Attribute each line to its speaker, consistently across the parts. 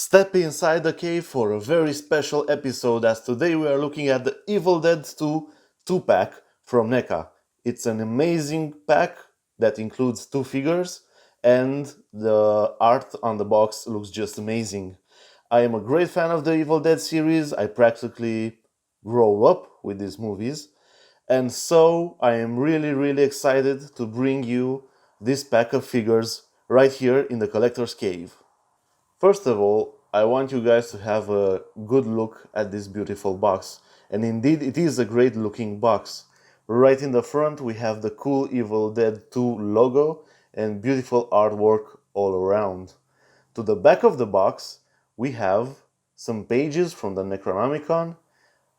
Speaker 1: Step inside the cave for a very special episode, as today we are looking at the Evil Dead 2 2-pack from NECA. It's an amazing pack that includes 2 figures, and the art on the box looks just amazing. I am a great fan of the Evil Dead series. I practically grew up with these movies, and so I am really excited to bring you this pack of figures right here in the collector's cave. First of all, I want you guys to have a good look at this beautiful box. And indeed, it is a great looking box. Right in the front, we have the cool Evil Dead 2 logo and beautiful artwork all around. To the back of the box, we have some pages from the Necronomicon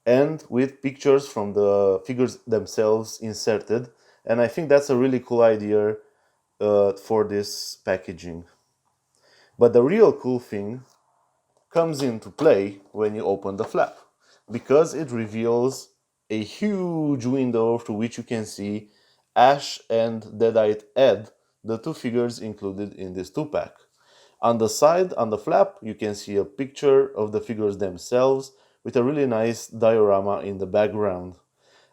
Speaker 1: and with pictures from the figures themselves inserted. And I think that's a really cool idea for this packaging. But the real cool thing comes into play when you open the flap, because it reveals a huge window through which you can see Ash and Dedite Ed, the 2 figures included in this 2-pack. On the side, on the flap, you can see a picture of the figures themselves with a really nice diorama in the background.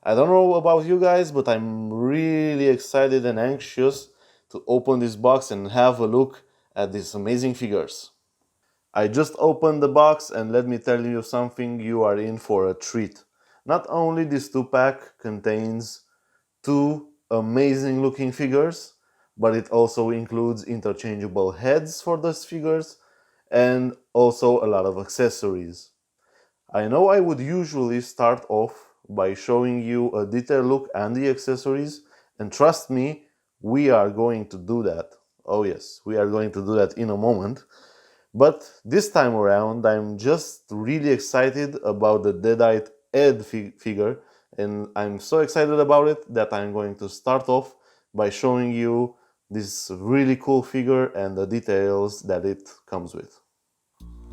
Speaker 1: I don't know about you guys, but I'm really excited and anxious to open this box and have a look at these amazing figures. I just opened the box, and let me tell you something, you are in for a treat. Not only this 2-pack contains 2 amazing looking figures, but it also includes interchangeable heads for those figures and also a lot of accessories. I know I would usually start off by showing you a detailed look at the accessories, and trust me, we are going to do that. Oh yes, we are going to do that in a moment. But this time around, I'm just really excited about the Deadite Ed figure, and I'm so excited about it that I'm going to start off by showing you this really cool figure and the details that it comes with.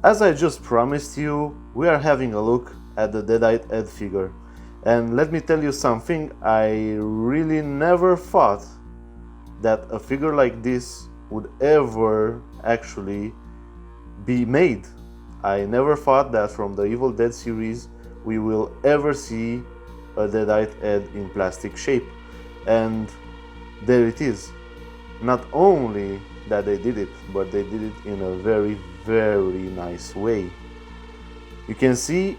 Speaker 1: As I just promised you, we are having a look at the Deadite Ed figure. And let me tell you something, I really never thought that a figure like this would ever actually be made. I never thought that from the Evil Dead series we will ever see a Deadite Ed in plastic shape. And there it is. Not only that they did it, but they did it in a very nice way. You can see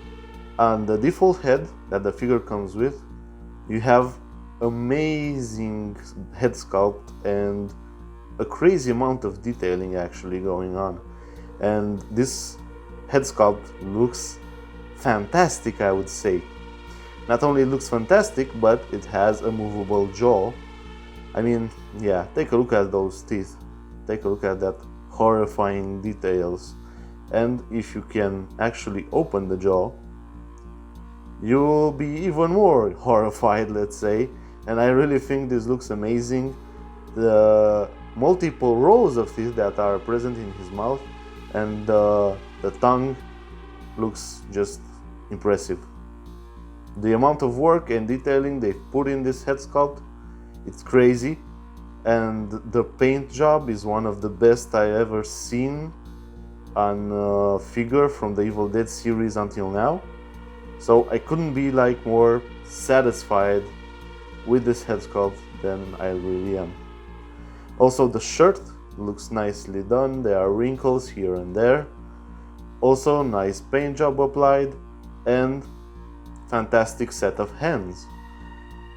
Speaker 1: on the default head that the figure comes with, you have amazing head sculpt and a crazy amount of detailing actually going on. And this head sculpt looks fantastic, I would say. Not only it looks fantastic, but it has a movable jaw. I mean, yeah, take a look at those teeth. Take a look at that horrifying details. And if you can actually open the jaw, you'll be even more horrified, let's say. And I really think this looks amazing. The multiple rows of teeth that are present in his mouth and the tongue looks just impressive. The amount of work and detailing they've put in this head sculpt, it's crazy, and the paint job is one of the best I ever seen on a figure from the Evil Dead series until now. So I couldn't be more satisfied with this head sculpt than I really am. Also, the shirt looks nicely done. There are wrinkles here and there. Also, nice paint job applied and fantastic set of hands.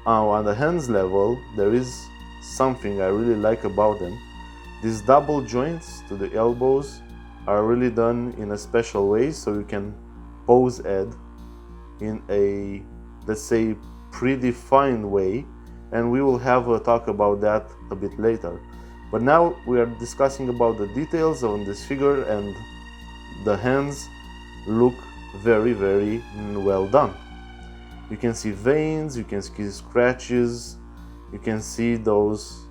Speaker 1: On the hands level, there is something I really like about them. These double joints to the elbows are really done in a special way, so you can pose Ed in a, let's say, predefined way, and we will have a talk about that a bit later. But now we are discussing about the details on this figure, and the hands look very well done. You can see veins, you can see scratches, you can see those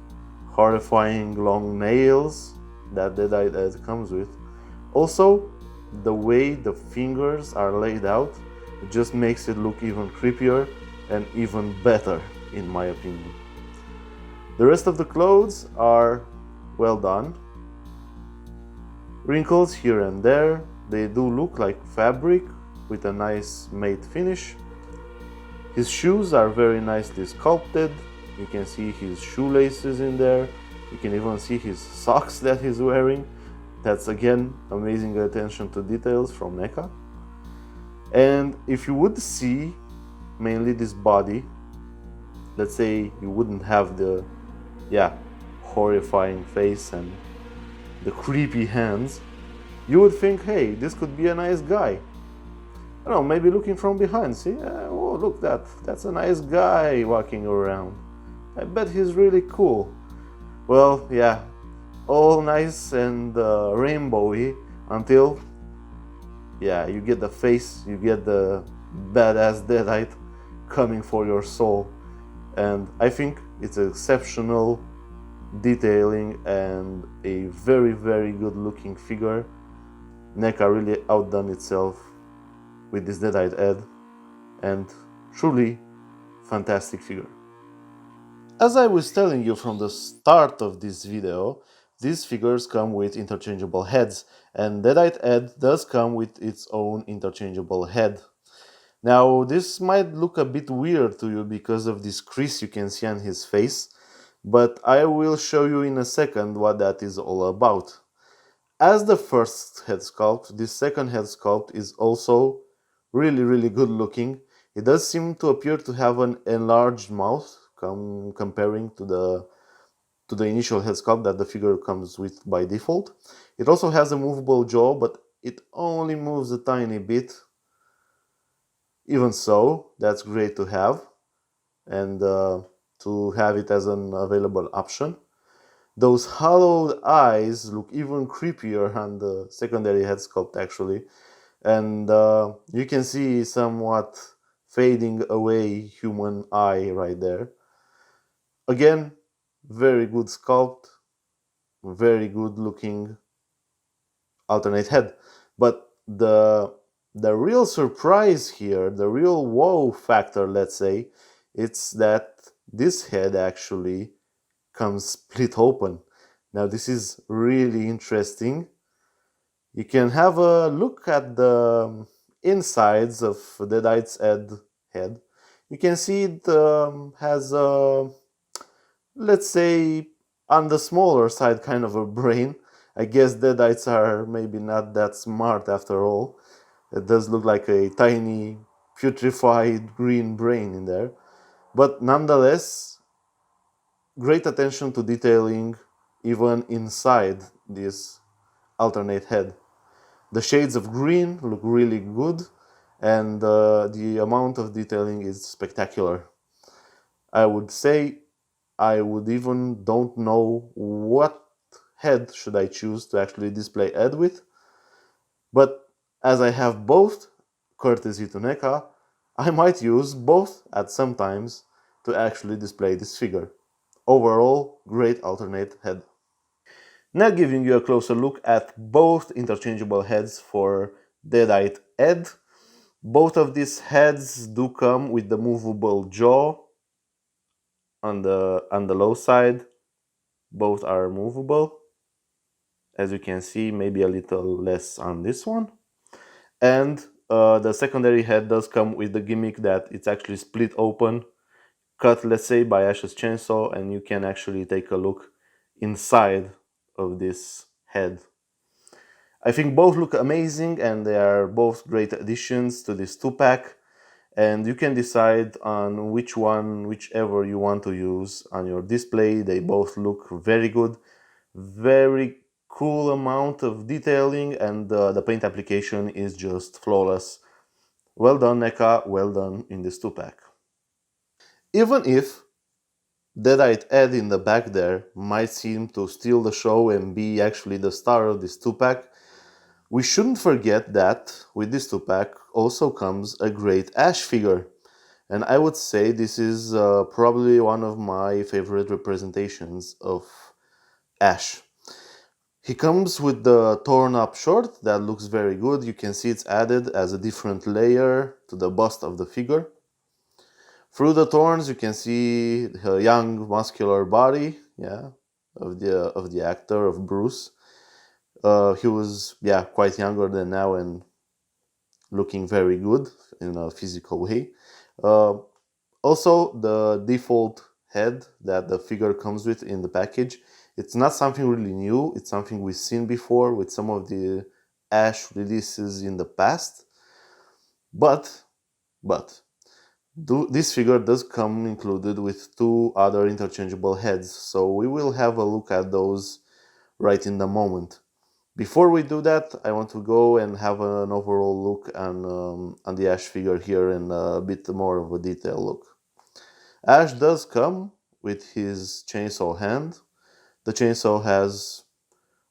Speaker 1: horrifying long nails that Deadite Ed comes with. Also, the way the fingers are laid out, it just makes it look even creepier and even better, in my opinion. The rest of the clothes are well done. Wrinkles here and there, they do look like fabric with a nice matte finish. His shoes are very nicely sculpted. You can see his shoelaces in there. You can even see his socks that he's wearing. That's again amazing attention to details from NECA. And if you would see mainly this body, let's say you wouldn't have the horrifying face and the creepy hands, you would think, hey, this could be a nice guy. I don't know, maybe looking from behind, see? Oh, look, that's a nice guy walking around. I bet he's really cool. Well, yeah, all nice and rainbowy until, you get the face, you get the badass Deadite coming for your soul. And I think it's exceptional detailing and a very, very good looking figure. NECA really outdone itself with this Deadite Ed, and truly fantastic figure. As I was telling you from the start of this video, these figures come with interchangeable heads, and Deadite Ed does come with its own interchangeable head. Now, this might look a bit weird to you because of this crease you can see on his face, but I will show you in a second what that is all about. As the first head sculpt, this second head sculpt is also really, really good looking. It does seem to appear to have an enlarged mouth comparing to the initial head sculpt that the figure comes with by default. It also has a movable jaw, but it only moves a tiny bit. Even so, that's great to have, and to have it as an available option. Those hollowed eyes look even creepier on the secondary head sculpt actually, and you can see somewhat fading away human eye right there. Again, very good sculpt, very good looking alternate head. But the real surprise here, the real wow factor, let's say, it's that this head actually comes split open. Now this is really interesting. You can have a look at the insides of Deadite's head. You can see it has a, let's say, on the smaller side, kind of a brain. I guess Deadites are maybe not that smart after all. It does look like a tiny putrefied green brain in there. But nonetheless, great attention to detailing even inside this alternate head. The shades of green look really good, and the amount of detailing is spectacular. I would say I would even don't know what head should I choose to actually display Ed with, but as I have both, courtesy to NECA, I might use both at some times to actually display this figure. Overall, great alternate head. Now giving you a closer look at both interchangeable heads for Deadite Ed. Both of these heads do come with the movable jaw on the low side. Both are movable. As you can see, maybe a little less on this one. And the secondary head does come with the gimmick that it's actually split open, cut, let's say, by Ash's chainsaw, and you can actually take a look inside of this head. I think both look amazing, and they are both great additions to this 2-pack, and you can decide on whichever you want to use on your display. They both look very good, very cool amount of detailing, and the paint application is just flawless. Well done, NECA, well done in this 2-pack. Even if Deadite Ed in the back there might seem to steal the show and be actually the star of this 2-pack, we shouldn't forget that with this 2-pack also comes a great Ash figure. And I would say this is probably one of my favorite representations of Ash. He comes with the torn up short that looks very good. You can see it's added as a different layer to the bust of the figure. Through the thorns you can see the young muscular body, of the actor, of Bruce. He was, yeah, quite younger than now and looking very good in a physical way. Uh, Also, the default head that the figure comes with in the package, it's not something really new. It's something we've seen before with some of the Ash releases in the past. But, this figure does come included with two other interchangeable heads, so we will have a look at those right in the moment. Before we do that, I want to go and have an overall look on the Ash figure here and a bit more of a detailed look. Ash does come with his chainsaw hand. The chainsaw has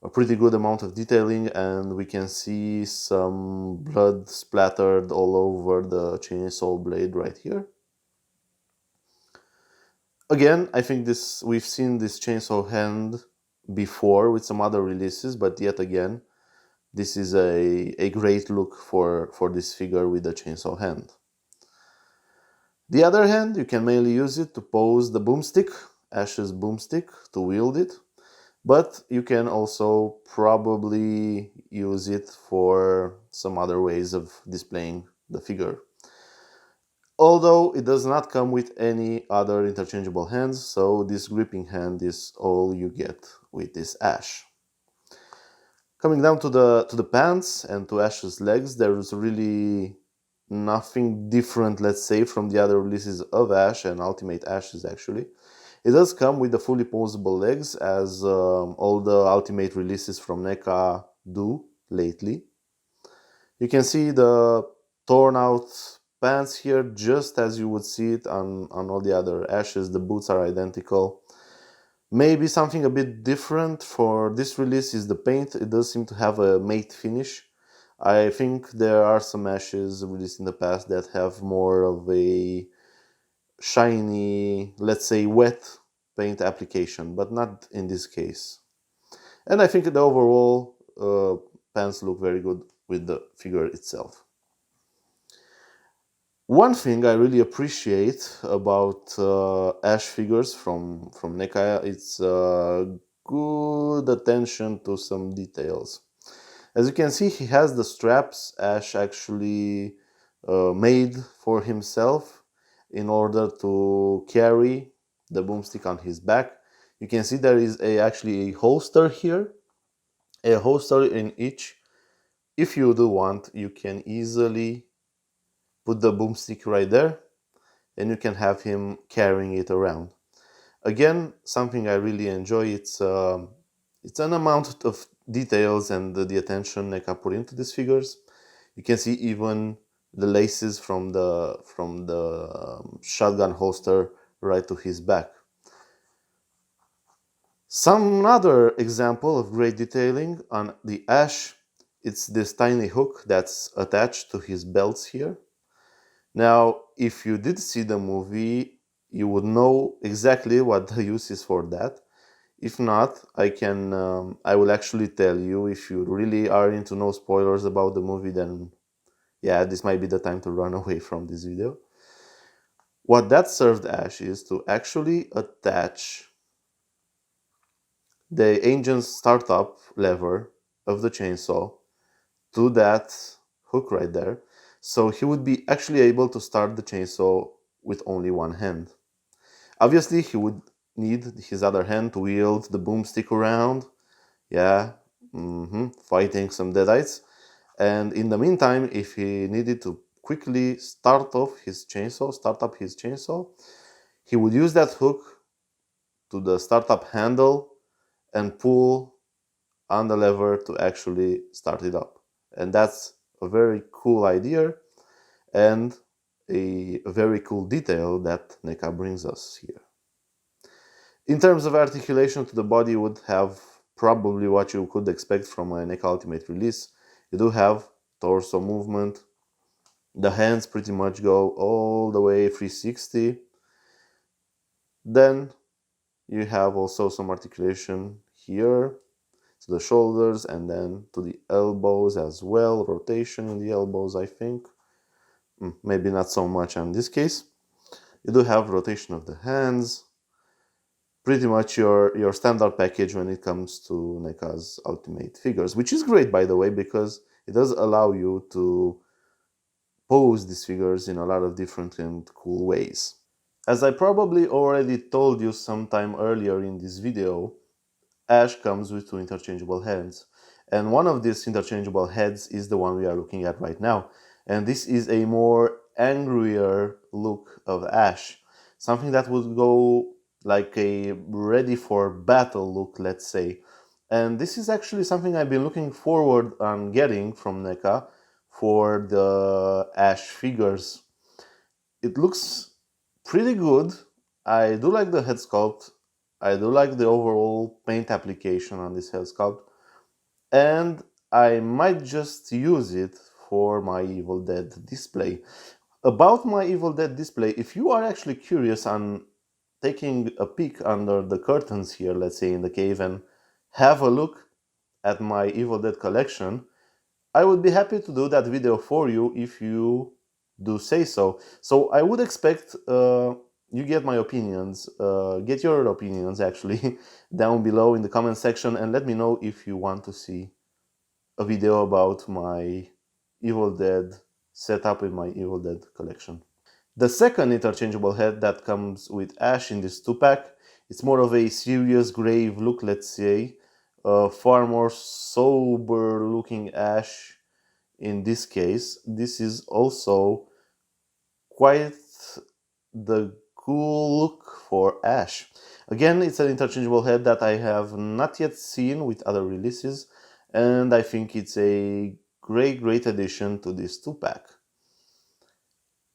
Speaker 1: a pretty good amount of detailing, and we can see some blood splattered all over the chainsaw blade right here. Again, I think we've seen this chainsaw hand before with some other releases, but yet again, this is a great look for this figure with the chainsaw hand. The other hand, you can mainly use it to pose the boomstick, Ash's boomstick, to wield it, but you can also probably use it for some other ways of displaying the figure. Although it does not come with any other interchangeable hands, so this gripping hand is all you get with this Ash. Coming down to the pants and to Ash's legs, there is really nothing different, let's say, from the other releases of Ash and Ultimate Ashes actually. It does come with the fully posable legs, as all the Ultimate releases from NECA do lately. You can see the torn out pants here, just as you would see it on all the other Ashes. The boots are identical. Maybe something a bit different for this release is the paint. It does seem to have a matte finish. I think there are some Ashes released in the past that have more of a shiny, let's say wet paint application, but not in this case. And I think the overall pants look very good with the figure itself. One thing I really appreciate about Ash figures from NECA, it's good attention to some details. As you can see, he has the straps Ash actually made for himself in order to carry the boomstick on his back. You can see there is actually a holster here, a holster in each. If you do want, you can easily put the boomstick right there and you can have him carrying it around. Again, something I really enjoy, it's an amount of details and the attention NECA put into these figures. You can see even the laces from the shotgun holster right to his back. Some other example of great detailing on the Ash, it's this tiny hook that's attached to his belts here. Now, if you did see the movie, you would know exactly what the use is for that. If not, I will actually tell you. If you really are into no spoilers about the movie, then yeah, this might be the time to run away from this video. What that served Ash is to actually attach the engine startup lever of the chainsaw to that hook right there. So he would be actually able to start the chainsaw with only one hand. Obviously, he would need his other hand to wield the boomstick around, yeah, fighting some Deadites. And in the meantime, if he needed to quickly start up his chainsaw, he would use that hook to the startup handle and pull on the lever to actually start it up. And that's a very cool idea and a very cool detail that NECA brings us here. In terms of articulation to the body, you would have probably what you could expect from a NECA Ultimate release. You do have torso movement. The hands pretty much go all the way 360. Then you have also some articulation here to the shoulders and then to the elbows as well. Rotation in the elbows, I think. Maybe not so much in this case. You do have rotation of the hands. pretty much your standard package when it comes to NECA's Ultimate figures, which is great, by the way, because it does allow you to pose these figures in a lot of different and cool ways. As I probably already told you sometime earlier in this video, Ash comes with 2 interchangeable heads, and one of these interchangeable heads is the one we are looking at right now, and this is a more angrier look of Ash, something that would go like a ready for battle look, let's say. And this is actually something I've been looking forward on getting from NECA for the Ash figures. It looks pretty good. I do like the head sculpt. I do like the overall paint application on this head sculpt. And I might just use it for my Evil Dead display. About my Evil Dead display, if you are actually curious on taking a peek under the curtains here, let's say in the cave, and have a look at my Evil Dead collection, I would be happy to do that video for you if you do say so. So I would expect you get my opinions, get your opinions actually down below in the comment section, and let me know if you want to see a video about my Evil Dead setup in my Evil Dead collection. The second interchangeable head that comes with Ash in this 2-pack, it's more of a serious grave look, let's say, far more sober looking Ash in this case. This is also quite the cool look for Ash. Again, it's an interchangeable head that I have not yet seen with other releases, and I think it's a great addition to this 2-pack.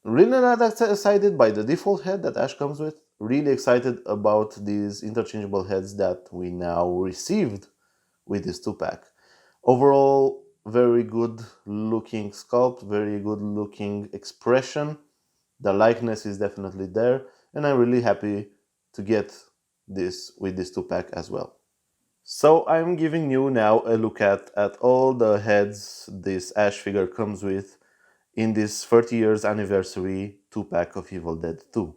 Speaker 1: Really not excited by the default head that Ash comes with, really excited about these interchangeable heads that we now received with this 2-pack. Overall, very good looking sculpt, very good looking expression. The likeness is definitely there, and I'm really happy to get this with this 2-pack as well. So I'm giving you now a look at all the heads this Ash figure comes with in this 30 years anniversary 2-pack of Evil Dead 2.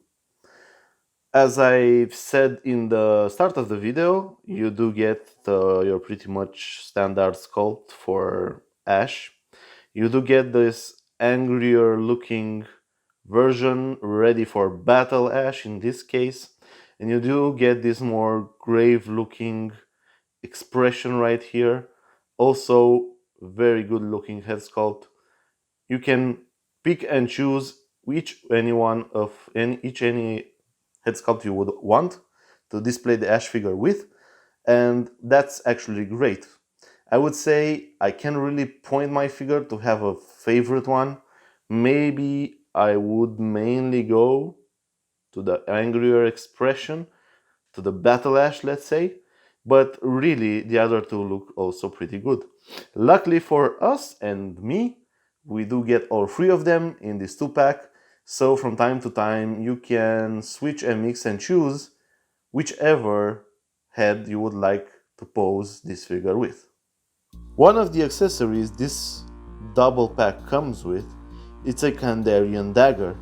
Speaker 1: As I said in the start of the video, you do get your pretty much standard sculpt for Ash. You do get this angrier looking version, ready for battle Ash in this case, and you do get this more grave looking expression right here. Also very good looking head sculpt. You can pick and choose any head sculpt you would want to display the Ash figure with, and that's actually great. I would say I can't really point my figure to have a favorite one. Maybe I would mainly go to the angrier expression, to the battle Ash, let's say, but really the other two look also pretty good. Luckily for us and me, we do get all 3 of them in this 2-pack, so from time to time you can switch and mix and choose whichever head you would like to pose this figure with. One of the accessories this double pack comes with, it's a Kandarian dagger.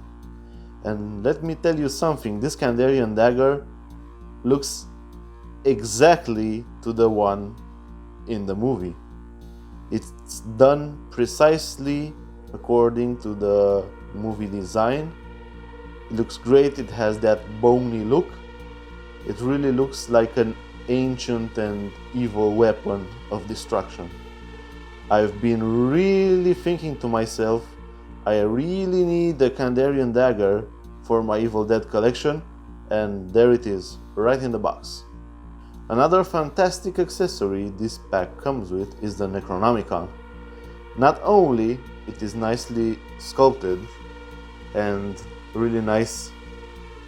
Speaker 1: And let me tell you something, this Kandarian dagger looks exactly to the one in the movie. It's done precisely according to the movie design. It looks great, it has that bony look. It really looks like an ancient and evil weapon of destruction. I've been really thinking to myself, I really need the Kandarian dagger for my Evil Dead collection, and there it is, right in the box. Another fantastic accessory this pack comes with is the Necronomicon. Not only it is nicely sculpted and really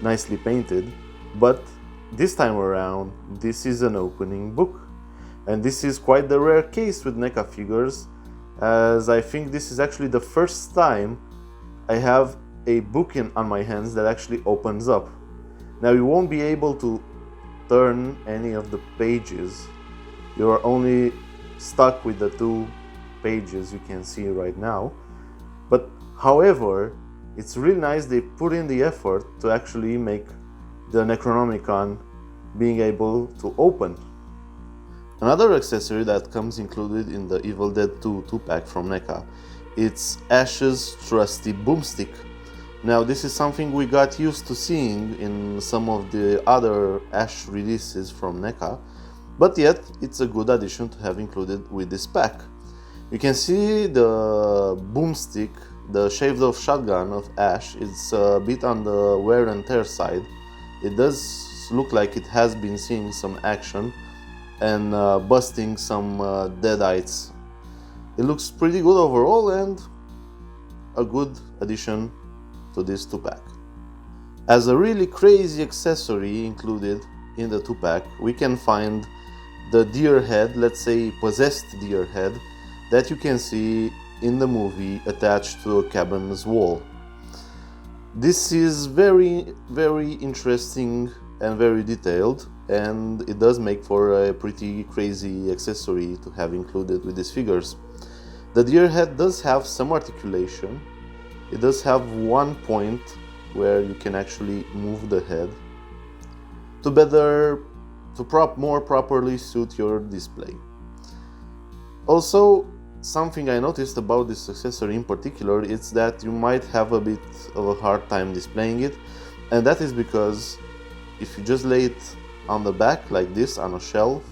Speaker 1: nicely painted, but this time around this is an opening book. And this is quite the rare case with NECA figures, as I think this is actually the first time I have a book on my hands that actually opens up. Now you won't be able to turn any of the pages. You are only stuck with the 2 pages you can see right now. But however, it's really nice they put in the effort to actually make the Necronomicon being able to open. Another accessory that comes included in the Evil Dead 2 2-pack from NECA, it's Ash's trusty boomstick. Now this is something we got used to seeing in some of the other Ash releases from NECA, but yet it's a good addition to have included with this pack. You can see the boomstick, the shaved off shotgun of Ash, is a bit on the wear and tear side. It does look like it has been seeing some action and busting some Deadites. It looks pretty good overall and a good addition to this 2-pack. As a really crazy accessory included in the 2-pack, we can find the deer head, let's say possessed deer head, that you can see in the movie attached to a cabin's wall. This is very interesting and very detailed, and it does make for a pretty crazy accessory to have included with these figures. The deer head does have some articulation. It does have one point where you can actually move the head to more properly suit your display. Also, something I noticed about this accessory in particular is that you might have a bit of a hard time displaying it, and that is because if you just lay it on the back like this on a shelf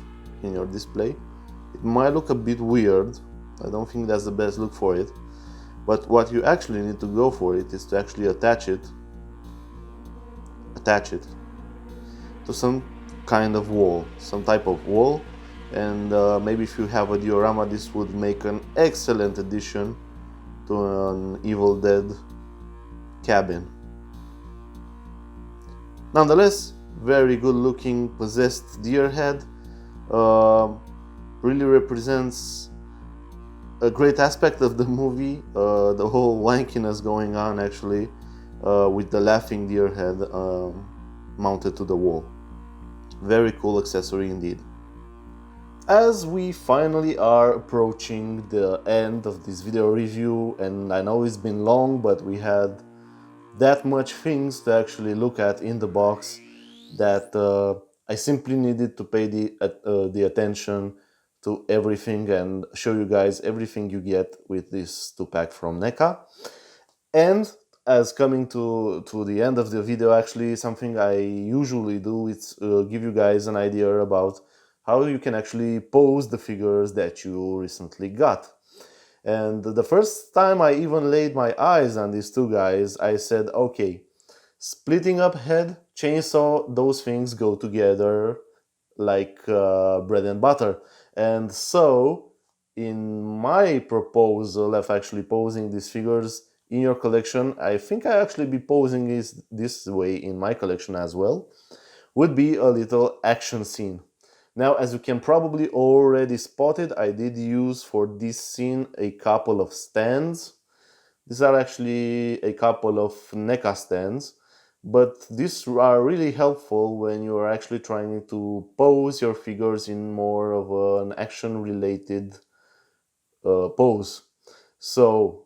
Speaker 1: in your display, it might look a bit weird. I don't think that's the best look for it, but what you actually need to go for it is to actually attach it to some kind of wall, some type of wall, and maybe if you have a diorama, this would make an excellent addition to an Evil Dead cabin. Nonetheless, very good looking possessed deer head, really represents a great aspect of the movie, the whole wankiness going on actually, with the laughing deer head mounted to the wall. Very cool accessory indeed. As we finally are approaching the end of this video review, and I know it's been long, but we had that much things to actually look at in the box that I simply needed to pay the attention to everything and show you guys everything you get with this 2-pack from NECA. And as coming to the end of the video, actually something I usually do is give you guys an idea about how you can actually pose the figures that you recently got. And the first time I even laid my eyes on these two guys, I said, okay, splitting up head, chainsaw, those things go together like bread and butter. And so in my proposal of actually posing these figures in your collection, I think I actually be posing this way in my collection as well, would be a little action scene. Now, as you can probably already spot it, I did use for this scene a couple of stands. These are actually a couple of NECA stands, but these are really helpful when you are actually trying to pose your figures in more of an action-related pose. So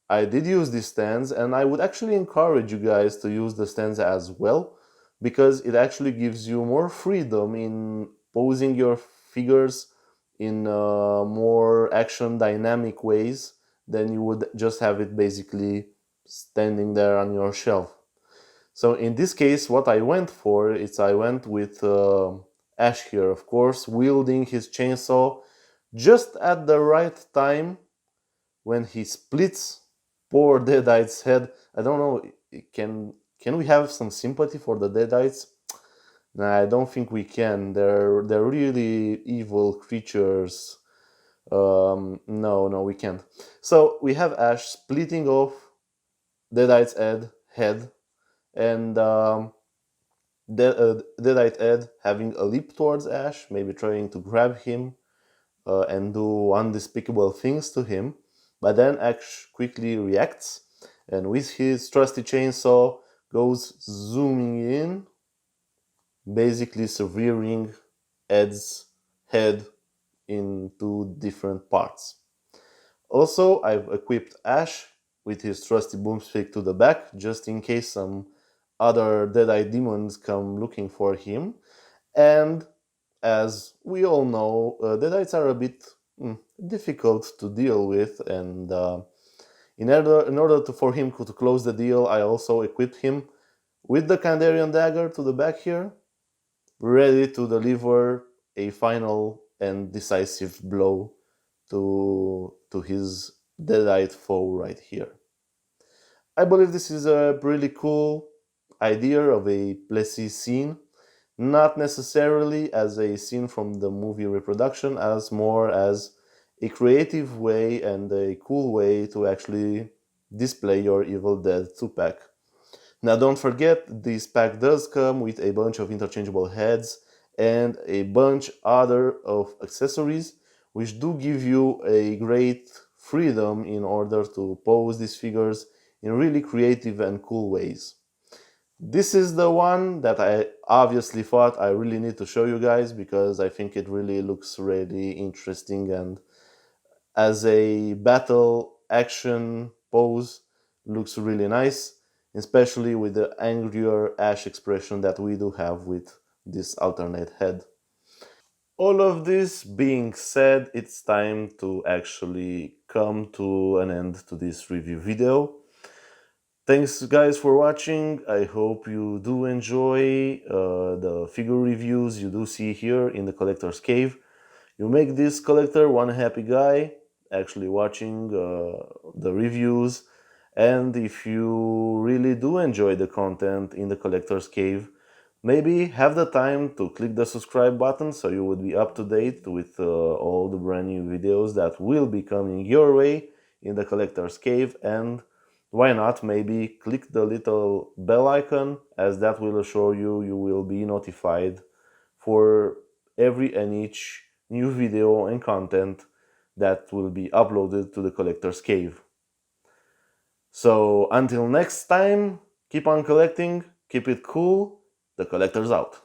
Speaker 1: I did use these stands, and I would actually encourage you guys to use the stands as well, because it actually gives you more freedom in posing your figures in more action dynamic ways than you would just have it basically standing there on your shelf. So in this case, what I went for is I went with Ash here, of course, wielding his chainsaw just at the right time when he splits poor Deadite's head. I don't know, can we have some sympathy for the Deadites? Nah, I don't think we can. They're really evil creatures. No, we can't. So we have Ash splitting off Deadite's head, and Deadite Ed having a leap towards Ash, maybe trying to grab him and do undespicable things to him. But then Ash quickly reacts, and with his trusty chainsaw goes zooming in, basically severing Ed's head in two different parts. Also, I've equipped Ash with his trusty boomstick to the back, just in case some other Deadite demons come looking for him. And as we all know, Deadites are a bit difficult to deal with, and for him to close the deal, I also equipped him with the Kandarian Dagger to the back here, ready to deliver a final and decisive blow to his Deadite foe right here. I believe this is a really cool idea of a Plessis scene, not necessarily as a scene from the movie reproduction, as more as a creative way and a cool way to actually display your Evil Dead 2-pack. Now don't forget, this pack does come with a bunch of interchangeable heads and a bunch other of accessories, which do give you a great freedom in order to pose these figures in really creative and cool ways. This is the one that I obviously thought I really need to show you guys, because I think it really looks really interesting, and as a battle action pose looks really nice, especially with the angrier Ash expression that we do have with this alternate head. All of this being said, it's time to actually come to an end to this review video. Thanks guys for watching. I hope you do enjoy the figure reviews you do see here in the Collector's Cave. You make this collector one happy guy actually watching the reviews, and if you really do enjoy the content in the Collector's Cave, maybe have the time to click the subscribe button so you would be up to date with all the brand new videos that will be coming your way in the Collector's Cave, and why not maybe click the little bell icon, as that will assure you will be notified for every and each new video and content that will be uploaded to the Collector's Cave. So until next time, keep on collecting, keep it cool, the Collector's out.